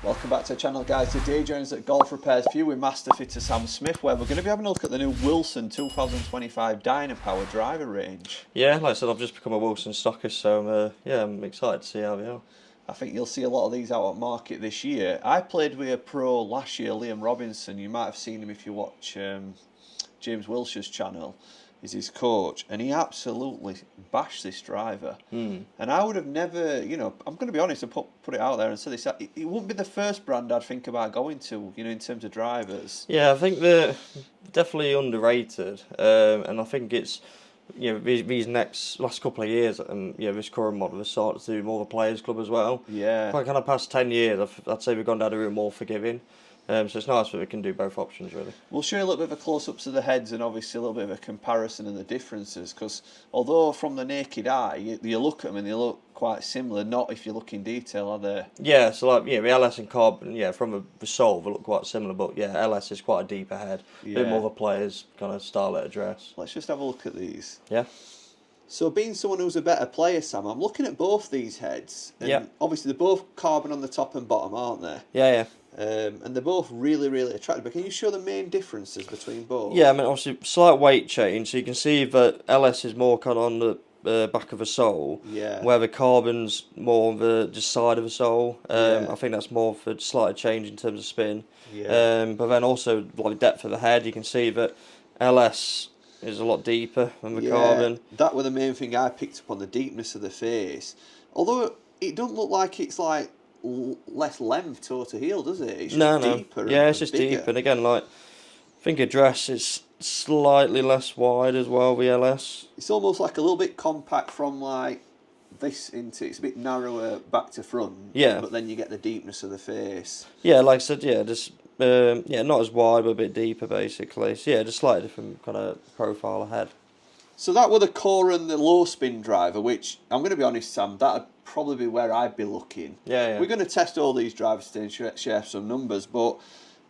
Welcome back to the channel, guys. Today joins at Golf Repairs for you with Master Fitter Sam Smith, where we're going to be having a look at the new Wilson 2025 DYNAPOWER Driver Range. Yeah, like I said, I've just become a Wilson stockist, so I'm excited to see how they are. I think you'll see a lot of these out at market this year. I played with a pro last year, Liam Robinson. You might have seen him if you watch James Wilshere's channel. He's his coach, and he absolutely bashed this driver. And I would have never, you know, I'm going to be honest and put it out there and say this, it wouldn't be the first brand I'd think about going to, you know, in terms of drivers. Yeah, I think they're definitely underrated, and I think it's, you know, these last couple of years, this current model has started to do more of a players club as well. Yeah. Like kind of past 10 years, I'd say we've gone down a route more forgiving. So it's nice that we can do both options, really. We'll show you a little bit of a close-ups of the heads and obviously a little bit of a comparison and the differences, because although from the naked eye, you look at them and they look quite similar, not if you look in detail, are they? Yeah, so like, yeah, the LS and Carbon, yeah, from the sole, they look quite similar, but yeah, LS is quite a deeper head, a bit more of a player's kind of style at address. Let's just have a look at these. Yeah. So being someone who's a better player, Sam, I'm looking at both these heads. And obviously they're both carbon on the top and bottom, aren't they? Yeah, yeah. And they're both really, really attractive. But can you show the main differences between both? Yeah, I mean, obviously, slight weight change. So you can see that LS is more kind of on the back of the sole, where the Carbon's more on the just side of the sole. I think that's more for slight change in terms of spin. But then also, like depth of the head, you can see that LS is a lot deeper than the Carbon. That was the main thing I picked up on, the deepness of the face. Although it doesn't look like it's like less length toe to heel, does it? It's just deeper. Yeah, it's just deeper. And again, like, I think address is slightly less wide as well, the LS. It's almost like a little bit compact from like this into, it's a bit narrower back to front. Yeah. But then you get the deepness of the face. Yeah, like I said, yeah, just not as wide but a bit deeper basically. So yeah, just slightly different kind of profile ahead. So that were the core and the low spin driver, which I'm going to be honest, Sam, that'd probably be where I'd be looking. Yeah. We're going to test all these drivers today and share some numbers, but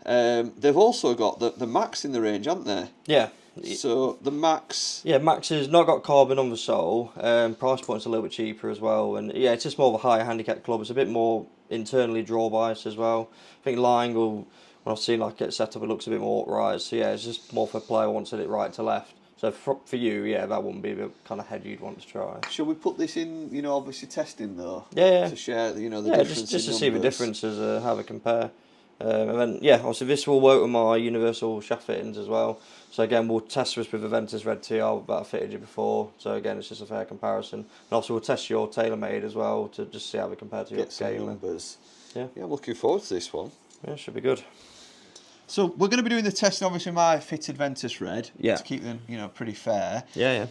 they've also got the Max in the range, haven't they? Yeah. So the Max. Yeah, Max has not got carbon on the sole. Price point's a little bit cheaper as well, and yeah, it's just more of a higher handicap club. It's a bit more internally draw biased as well. I think line angle, when I've seen like it set up, it looks a bit more upright. So yeah, it's just more for a player who wants it right to left. So for you, yeah, that wouldn't be the kind of head you'd want to try. Shall we put this in, you know, obviously testing though? Yeah. To share, you know, the differences. Just to see the differences, how they compare. And then, yeah, obviously this will work with my universal shaft fittings as well. So again, we'll test this with the Ventus Red TR that I fitted you before. So again, it's just a fair comparison. And also we'll test your Taylormade as well to just see how they compare to your scaling. Numbers. Yeah, I'm looking forward to this one. Yeah, should be good. So we're going to be doing the testing obviously my fitted Ventus Red to keep them, you know, pretty fair. Yeah.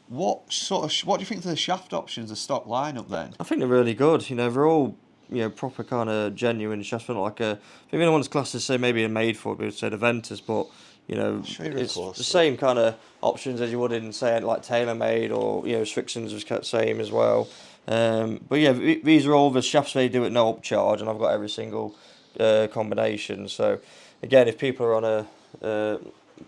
What do you think of the shaft options, the stock lineup then? I think they're really good. You know, they're all, you know, proper kind of genuine shafts. Not like I think the one's classed as say maybe a made for it, we would say the Ventus, but you know, it's the same kind of options as you would in say like Taylormade or you know Strixon's was the same as well. But yeah, these are all the shafts they do at no upcharge, and I've got every single combination. So again, if people are on a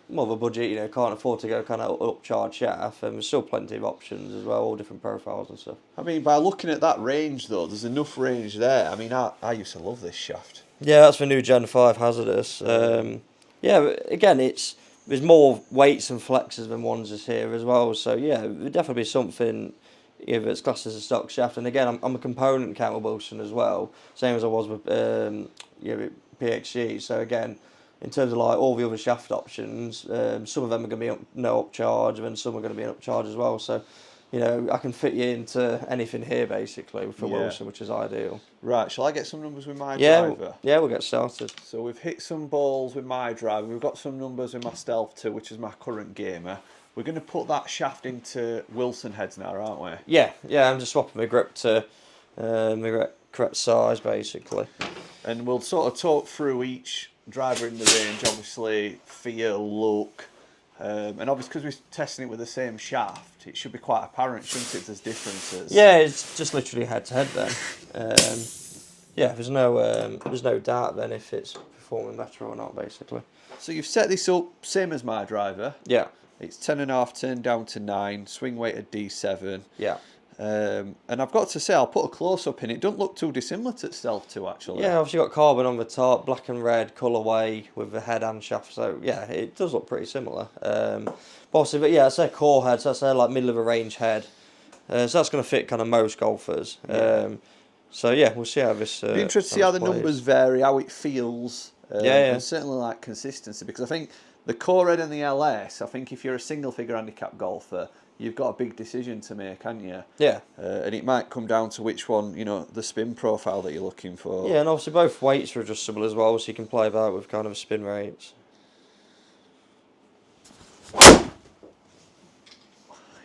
more of a budget, you know, can't afford to go kind of upcharge shaft, and there's still plenty of options as well, all different profiles and stuff. I mean, by looking at that range though, there's enough range there. I mean, I used to love this shaft. Yeah, that's the new Gen 5 hazardous. Yeah, but again, there's more weights and flexes than ones is here as well. So yeah, there'd definitely be something if it's classed as a stock shaft. And again, I'm a component count with Wilson as well, same as I was with PXG. So again, in terms of like all the other shaft options, some of them are going to be no upcharge, and some are going to be an upcharge as well. So, you know, I can fit you into anything here basically for Wilson, which is ideal. Right, shall I get some numbers with my driver? Yeah, we'll get started. So we've hit some balls with my driver. We've got some numbers with my Stealth 2, which is my current gamer. We're going to put that shaft into Wilson heads now, aren't we? Yeah, I'm just swapping my grip to my correct size basically. And we'll sort of talk through each driver in the range, obviously feel, look, and obviously because we're testing it with the same shaft, it should be quite apparent, shouldn't it, there's differences? Yeah, it's just literally head to head then. Yeah, there's no doubt then if it's performing better or not basically. So you've set this up same as my driver. Yeah. It's 10.5 turned down to 9, swing weight at D7. Yeah. And I've got to say, I'll put a close-up in. It doesn't look too dissimilar to Stealth 2, actually. Yeah, obviously got carbon on the top, black and red colourway with the head and shaft. So yeah, it does look pretty similar. But obviously, but yeah, I say core head, so I say like middle of a range head. So that's going to fit kind of most golfers. Yeah. So yeah, we'll see how this. Be interested to see how the numbers vary, how it feels. Yeah. And certainly like consistency, because I think the core head and the LS, I think if you're a single figure handicap golfer, you've got a big decision to make, haven't you? Yeah. And it might come down to which one, you know, the spin profile that you're looking for. Yeah, and obviously both weights are adjustable as well, so you can play about with kind of spin rates.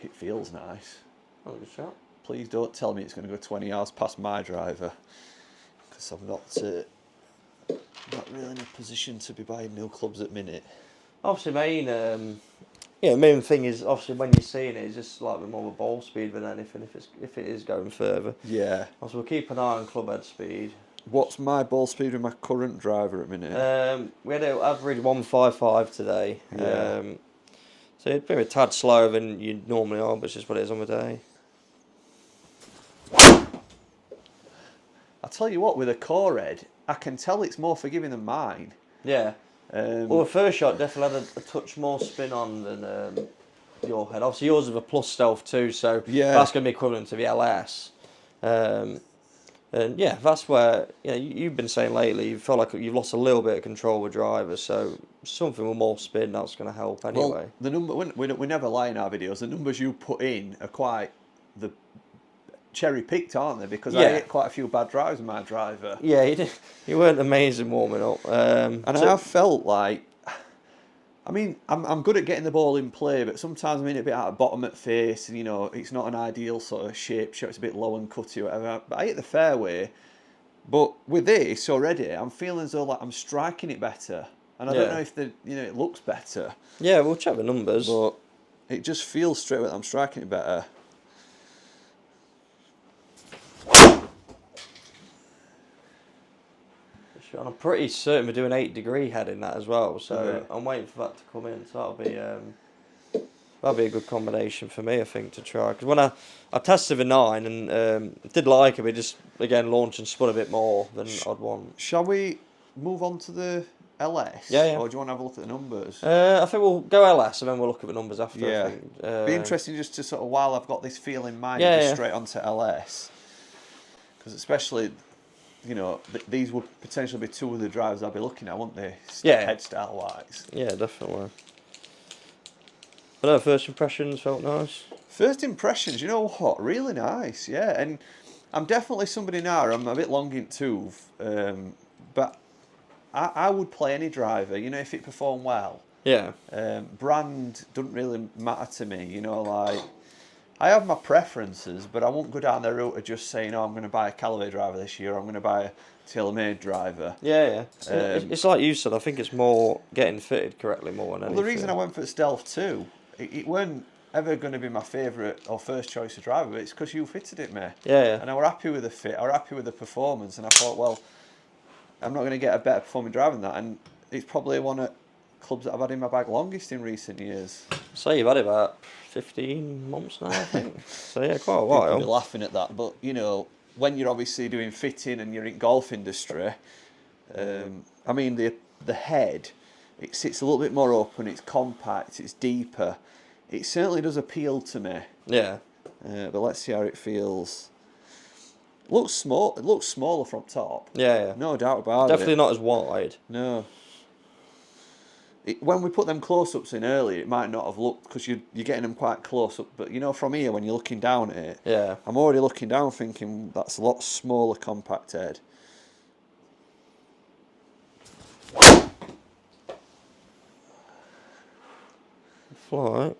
It feels nice. Oh, good shot. Please don't tell me it's going to go 20 yards past my driver, because I'm not really in a position to be buying new clubs at minute. Obviously, main thing is obviously when you're seeing it, it's just like with more of a ball speed than anything. If it is going further, yeah. Also, we'll keep an eye on club head speed. What's my ball speed with my current driver at minute? We had an average 155 today. Yeah. So it'd be a tad slower than you normally are, but it's just what it is on the day. I'll tell you what, with a core head, I can tell it's more forgiving than mine. Yeah. Well, the first shot definitely had a touch more spin on than your head. Obviously, yours is a plus stealth too, so yeah, that's going to be equivalent to the LS. And yeah, that's where you've been saying lately you feel like you've lost a little bit of control with drivers, so something with more spin that's going to help anyway. Well, the number we never lie in our videos. The numbers you put in are quite the cherry picked, aren't they? Because I hit quite a few bad drives with my driver. Yeah, you weren't amazing warming up. And I have felt like, I mean, I'm good at getting the ball in play, but sometimes I'm in a bit out of bottom at face, and you know, it's not an ideal sort of shape. Sure, it's a bit low and cutty, whatever. But I hit the fairway. But with this already, I'm feeling as though like I'm striking it better, and I don't know if it looks better. Yeah, we'll check the numbers. But it just feels straight away that I'm striking it better. I'm pretty certain we're doing 8-degree head in that as well, so I'm waiting for that to come in. So that'll be a good combination for me, I think, to try. Because when I tested the 9 and did like it, but just again launched and spun a bit more than I'd want. Shall we move on to the LS? Yeah. Or do you want to have a look at the numbers? I think we'll go LS and then we'll look at the numbers after. Yeah. I think. Be interesting just to sort of, while I've got this feel in mind, just straight onto LS. Because especially, you know, these would potentially be two of the drivers I'll be looking at, wouldn't they? Head style wise. Yeah, definitely. But no, first impressions felt nice. First impressions, you know what? Really nice, yeah. And I'm definitely somebody now, I'm a bit long in tooth, but I would play any driver, you know, if it performed well. Yeah. Brand doesn't really matter to me, you know, like, I have my preferences, but I won't go down the route of just saying, oh, I'm going to buy a Callaway driver this year, or I'm going to buy a Taylormade driver. Yeah. It's like you said, I think it's more getting fitted correctly more than anything. Well, the reason I went for Stealth 2, it weren't ever going to be my favourite or first choice of driver, but it's because you fitted it, mate. Yeah. And I were happy with the fit, I were happy with the performance, and I thought, well, I'm not going to get a better performing driver than that, and it's probably one of clubs that I've had in my bag longest in recent years. So you've had it about 15 months now, I think. So yeah, quite a while. People be laughing at that, but you know, when you're obviously doing fitting and you're in golf industry, I mean the head, it sits a little bit more open, it's compact, it's deeper. It certainly does appeal to me. Yeah. But let's see how it feels. Looks small. It looks smaller from top. Yeah. No doubt about it. Definitely not as wide. No. When we put them close-ups in earlier, it might not have looked, because you're getting them quite close up. But you know, from here, when you're looking down at it, yeah, I'm already looking down, thinking that's a lot smaller, compact head. Fly.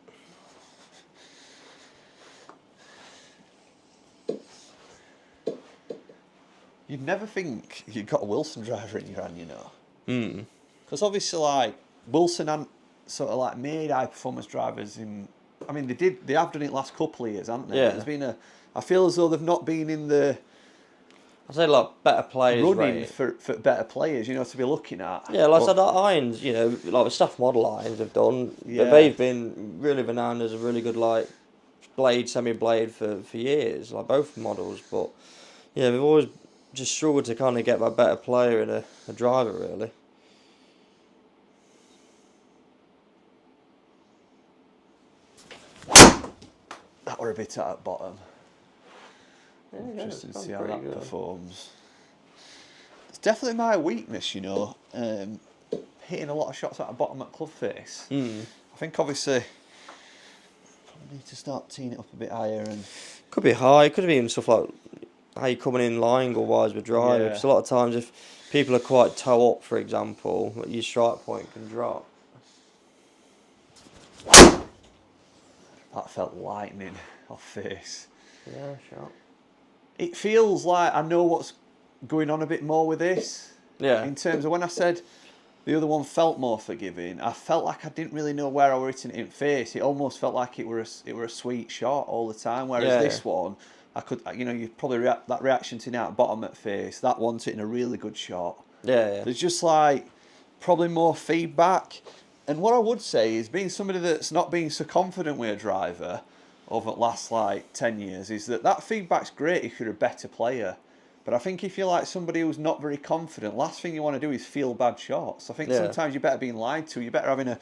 You'd never think you'd got a Wilson driver in your hand, you know. Hmm. Because obviously, like, Wilson and sort of like made high performance drivers in. I mean, they have done it last couple of years, haven't they? Yeah. There's been I feel as though they've not been in the. I'd say like better players running for better players, you know, to be looking at. Yeah, like I said, Irons, you know, like the staff model Irons have done. Yeah. But they've been really renowned as a really good like blade, semi-blade for years, like both models. But yeah, we've always just struggled to kind of get that better player in a driver, really. That were a bit at the bottom. Yeah, interesting to see how that good. performs. It's definitely my weakness, you know, hitting a lot of shots at the bottom at club face. I think obviously probably need to start teeing it up a bit higher. And could be high, could have been stuff like how you coming in line or wise with driver. Because a lot of times if people are quite toe up, for example, your strike point can drop. That felt lightning off face. Yeah, sure. It feels like I know what's going on a bit more with this. Yeah. In terms of when I said the other one felt more forgiving, I felt like I didn't really know where I were hitting it in face. It almost felt like it were a sweet shot all the time. Whereas this one, I could, you know, you probably that reaction to out bottom at face. That one's hitting a really good shot. Yeah. There's just like probably more feedback. And what I would say is, being somebody that's not been so confident with a driver over the last like 10 years, is that feedback's great if you're a better player. But I think if you're like somebody who's not very confident, last thing you want to do is feel bad shots. I think sometimes you're better being lied to. You're better having a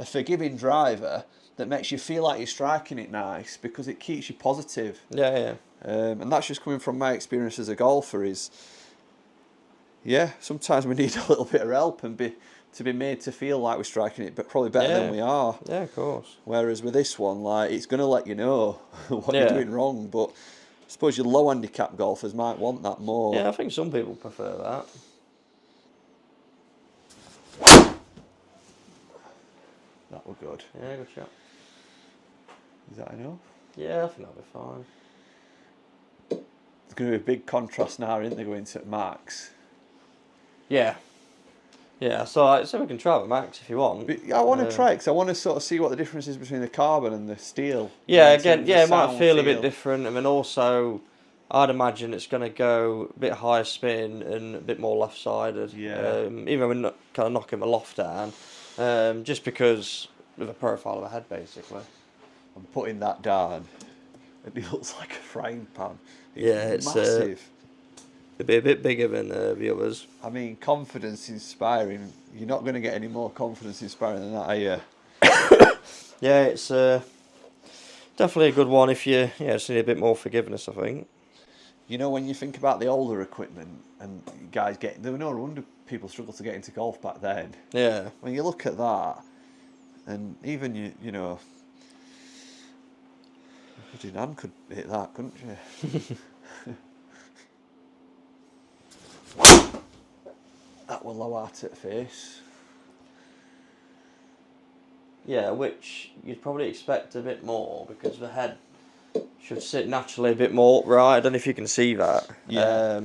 forgiving driver that makes you feel like you're striking it nice, because it keeps you positive. Yeah. And that's just coming from my experience as a golfer is, sometimes we need a little bit of help and to be made to feel like we're striking it, but probably better than we are. Yeah, of course. Whereas with this one, like, it's going to let you know what you're doing wrong, but I suppose your low handicap golfers might want that more. Yeah, I think some people prefer that. That were good. Yeah, good shot. Is that enough? Yeah, I think that'll be fine. There's going to be a big contrast now, isn't there, going to Max? Yeah. Yeah, so we can try with Max if you want. But I want to try it, because I want to sort of see what the difference is between the carbon and the steel. Yeah, again, it might feel a bit different. I mean, also, I'd imagine it's going to go a bit higher spin and a bit more left-sided. Yeah. Even when kind of knocking the loft down, just because of the profile of the head, basically. I'm putting that down, and it looks like a frying pan. It's massive. It'll be a bit bigger than the others. I mean, confidence inspiring. You're not going to get any more confidence inspiring than that, are you? Yeah, it's definitely a good one if you just need a bit more forgiveness, I think. You know, when you think about the older equipment and guys there were no wonder people struggled to get into golf back then. Yeah. When you look at that, and even you know, Nan could hit that, couldn't you? That were low art at face. Yeah, which you'd probably expect a bit more, because the head should sit naturally a bit more upright. I don't know if you can see that. Yeah.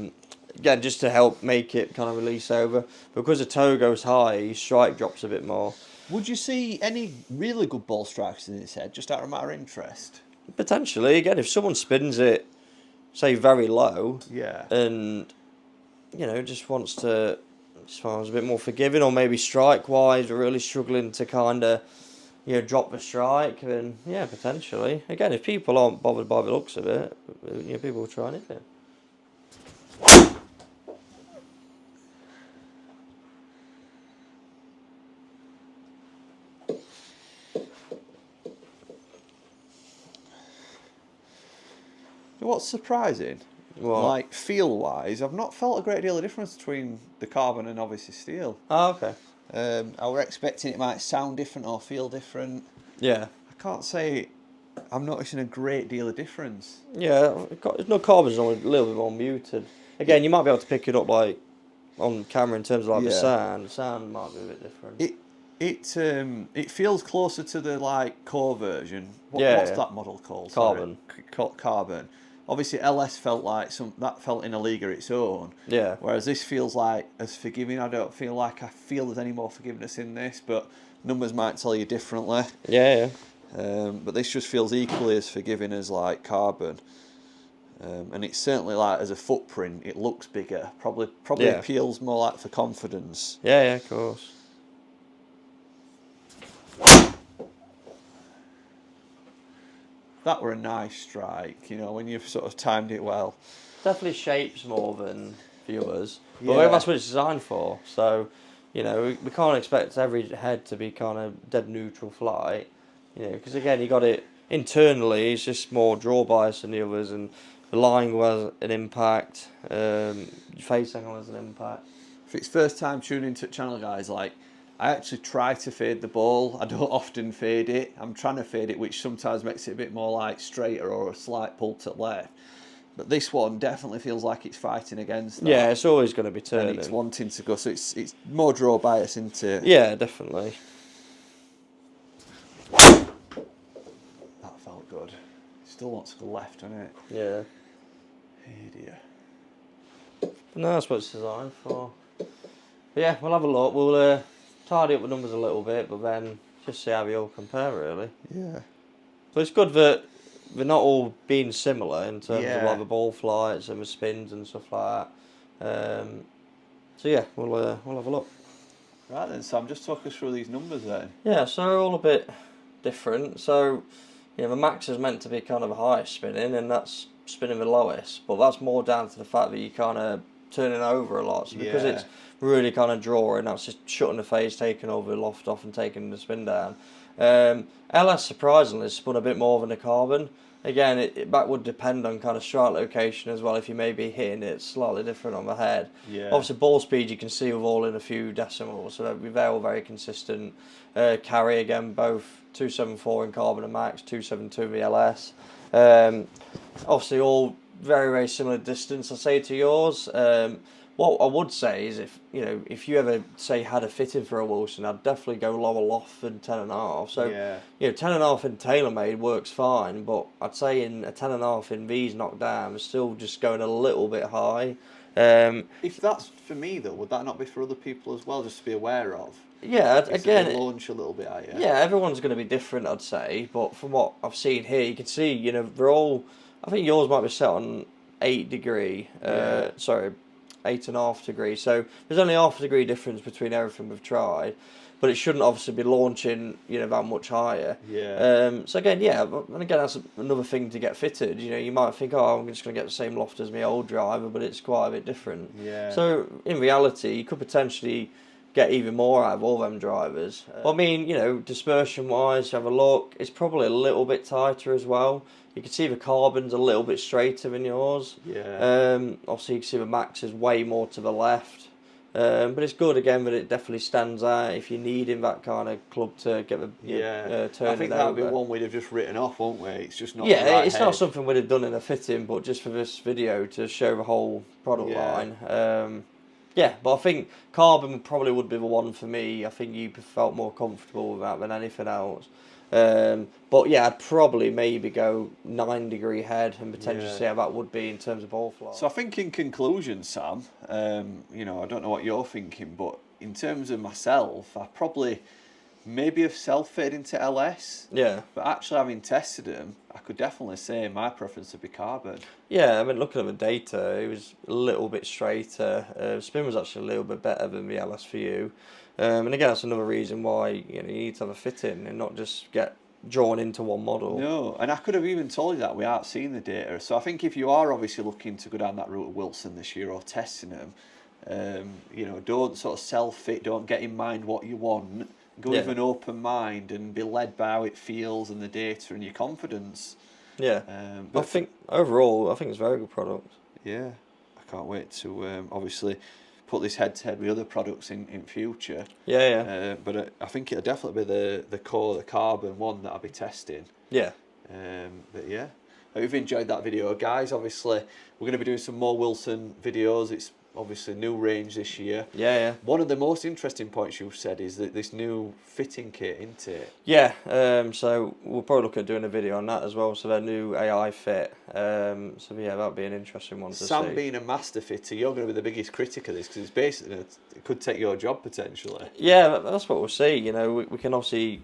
Again, just to help make it kind of release over. Because the toe goes high, your strike drops a bit more. Would you see any really good ball strikes in his head, just out of matter of interest? Potentially. Again, if someone spins it, say, very low, and, you know, just wants a bit more forgiving, or maybe strike-wise, we're really struggling to kind of, drop the strike, then, yeah, potentially. Again, if people aren't bothered by the looks of it, people will try and hit it. What's surprising, like feel-wise, I've not felt a great deal of difference between the carbon and obviously steel. Oh, okay. I were expecting it might sound different or feel different. Yeah. I can't say I'm noticing a great deal of difference. Yeah, no, carbon's a little bit more muted. Again, you might be able to pick it up like on camera in terms of like the sound. The sound might be a bit different. It feels closer to the like core version. What's that model called? Carbon. Carbon. Obviously, LS felt like that felt in a league of its own. Yeah. Whereas this feels like as forgiving. I don't feel like there's any more forgiveness in this, but numbers might tell you differently. Yeah. But this just feels equally as forgiving as like carbon. And it's certainly like as a footprint, it looks bigger. Probably appeals more like for confidence. Yeah, of course. that were a nice strike, you know, when you've sort of timed it well. Definitely shapes more than the others, Yeah. but that's what it's designed for. So, you know, we can't expect every head to be kind of dead neutral flight, you know, because again, you got it internally, it's just more draw bias than the others, and the line has an impact, face angle has an impact. If it's first time tuning into the channel, guys, like, I actually try to fade the ball. I don't often fade it. I'm trying to fade it, which sometimes makes it a bit more like straighter or a slight pull to the left. But this one definitely feels like it's fighting against that. Yeah, it's always going to be turning. And it's wanting to go, so it's more draw bias into it. Yeah, definitely. That felt good. Still wants to go left, doesn't it? Yeah. Hey dear. But no, that's what it's designed for. But yeah, we'll have a look. We'll tidy up the numbers a little bit, but then just see how we all compare, really. Yeah. So it's good that they're not all being similar in terms of Yeah. like the ball flights and the spins and stuff like that. So yeah, we'll have a look. Right then, Sam, just talk us through these numbers then. Yeah, so they're all a bit different. So, you know, the max is meant to be kind of the highest spinning, and that's spinning the lowest. But that's more down to the fact that you kind of turning over a lot. So because it's really kind of drawing, that's just shutting the phase, taking over the loft off and taking the spin down. LS surprisingly spun a bit more than the carbon. Again, that would depend on kind of strike location as well. If you may be hitting it slightly different on the head. Yeah. Obviously, ball speed you can see with all in a few decimals, so they're all very consistent. Carry again, both 274 in carbon and max, 272 in the LS. Obviously, all very, very similar distance. I say to yours. What I would say is if you ever say had a fitting for a Wilson, I'd definitely go lower loft than 10.5. So you know, 10.5 in Taylormade works fine, but I'd say in a 10.5 in V's knocked down, it's still just going a little bit high. If that's for me though, would that not be for other people as well, just to be aware of? Yeah, again, launch a little bit higher. Yeah, everyone's going to be different, I'd say. But from what I've seen here, you can see, you know, they're all. I think yours might be set on 8 degree. Sorry. 8.5 degrees, so there's only half a degree difference between everything we've tried, but it shouldn't obviously be launching, you know, that much higher. So again, and again, that's another thing to get fitted. You know, you might think, oh, I'm just going to get the same loft as my old driver, but it's quite a bit different. So in reality, you could potentially get even more out of all them drivers. I mean, you know, dispersion wise, have a look, it's probably a little bit tighter as well. You can see the carbon's a little bit straighter than yours. Obviously you can see the max is way more to the left. But it's good again that it definitely stands out if you're needing that kind of club to get the turning. I think that would be one we'd have just written off, won't we? It's just not. It's not something we'd have done in a fitting, but just for this video to show the whole product line. But I think carbon probably would be the one for me. I think you felt more comfortable with that than anything else. But yeah, I'd probably maybe go 9 degree head and potentially see how that would be in terms of ball flight. So I think in conclusion, Sam, you know, I don't know what you're thinking, but in terms of myself, I probably maybe have self-fade into LS. But actually having tested them, I could definitely say my preference would be carbon. I mean, looking at the data, it was a little bit straighter. Spin was actually a little bit better than the LS for you. And again, that's another reason why you need to have a fitting and not just get drawn into one model. No, and I could have even told you that without seeing the data. So I think if you are obviously looking to go down that route of Wilson this year or testing them, you know, don't sort of self-fit, don't get in mind what you want. Go with an open mind and be led by how it feels and the data and your confidence. But I think overall, I think it's a very good product. I can't wait to obviously put this head to head with other products in future. But I think it'll definitely be the carbon one that I'll be testing. But yeah, I hope you've enjoyed that video, guys. Obviously, we're going to be doing some more Wilson videos. It's obviously new range this year. One of the most interesting points you've said is that this new fitting kit, isn't it? So we'll probably look at doing a video on that as well. So their new AI fit. So yeah, that'll be an interesting one to see. Sam being a master fitter, you're going to be the biggest critic of this because it's basically it could take your job potentially. That's what we'll see. You know, we can obviously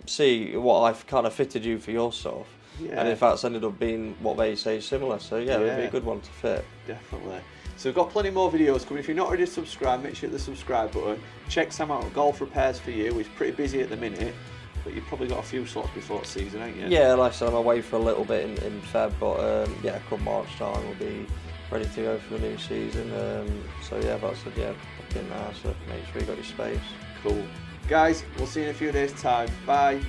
see what I've kind of fitted you for your stuff. And if that's ended up being what they say is similar. So it'll be a good one to fit. Definitely. So we've got plenty more videos coming. If you're not already subscribed, make sure you hit the subscribe button. Check Sam out at Golf Repairs for You. He's pretty busy at the minute. But you've probably got a few slots before the season, ain't you? Yeah, like I said, I'm away for a little bit in Feb, but yeah, come March time we'll be ready to go for the new season. So yeah, but I said, yeah, book in now, so make sure you got your space. Cool. Guys, we'll see you in a few days' time. Bye.